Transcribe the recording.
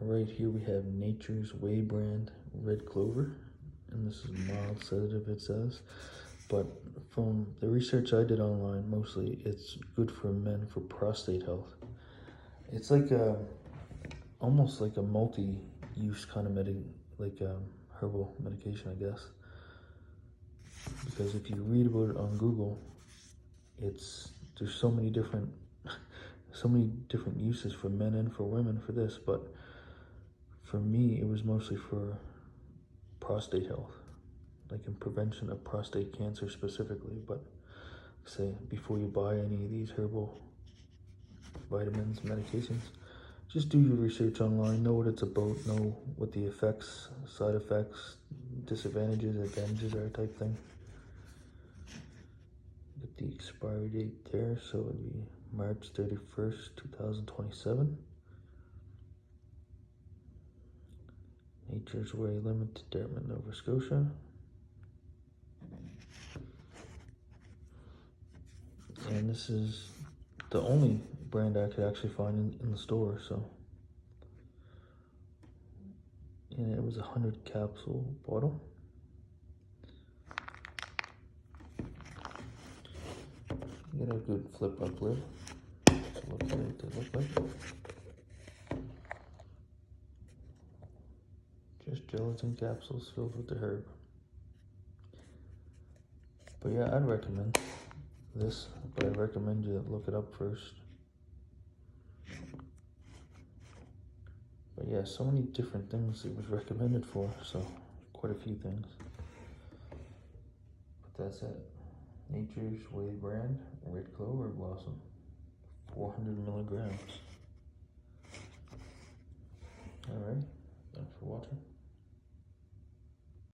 right here we have Nature's Way brand red clover, and this is mild sedative, it says. But from the research I did online, mostly it's good for men for prostate health. It's like almost like a multi-use kind of herbal medication, I guess. Because if you read about it on Google, there's so many different uses for men and for women for this, but for me it was mostly for prostate health, like in prevention of prostate cancer specifically. But say before you buy any of these herbal vitamins, medications, just do your research online, know what it's about, know what the effects, side effects, disadvantages, advantages are, type thing. Get the expiry date there, so it'd be March 31st, 2027. Nature's Way Limited, Dartmouth, Nova Scotia. And this is the only brand I could actually find in the store, so. And it was a 100 capsule bottle. Get a good flip up lid. Looks like it look like. Just gelatin capsules filled with the herb. But yeah, I'd recommend this, but I recommend you look it up first. But yeah, so many different things it was recommended for, so quite a few things. But that's it. Nature's Way brand, red clover blossom, 400 milligrams. Alright, thanks for watching.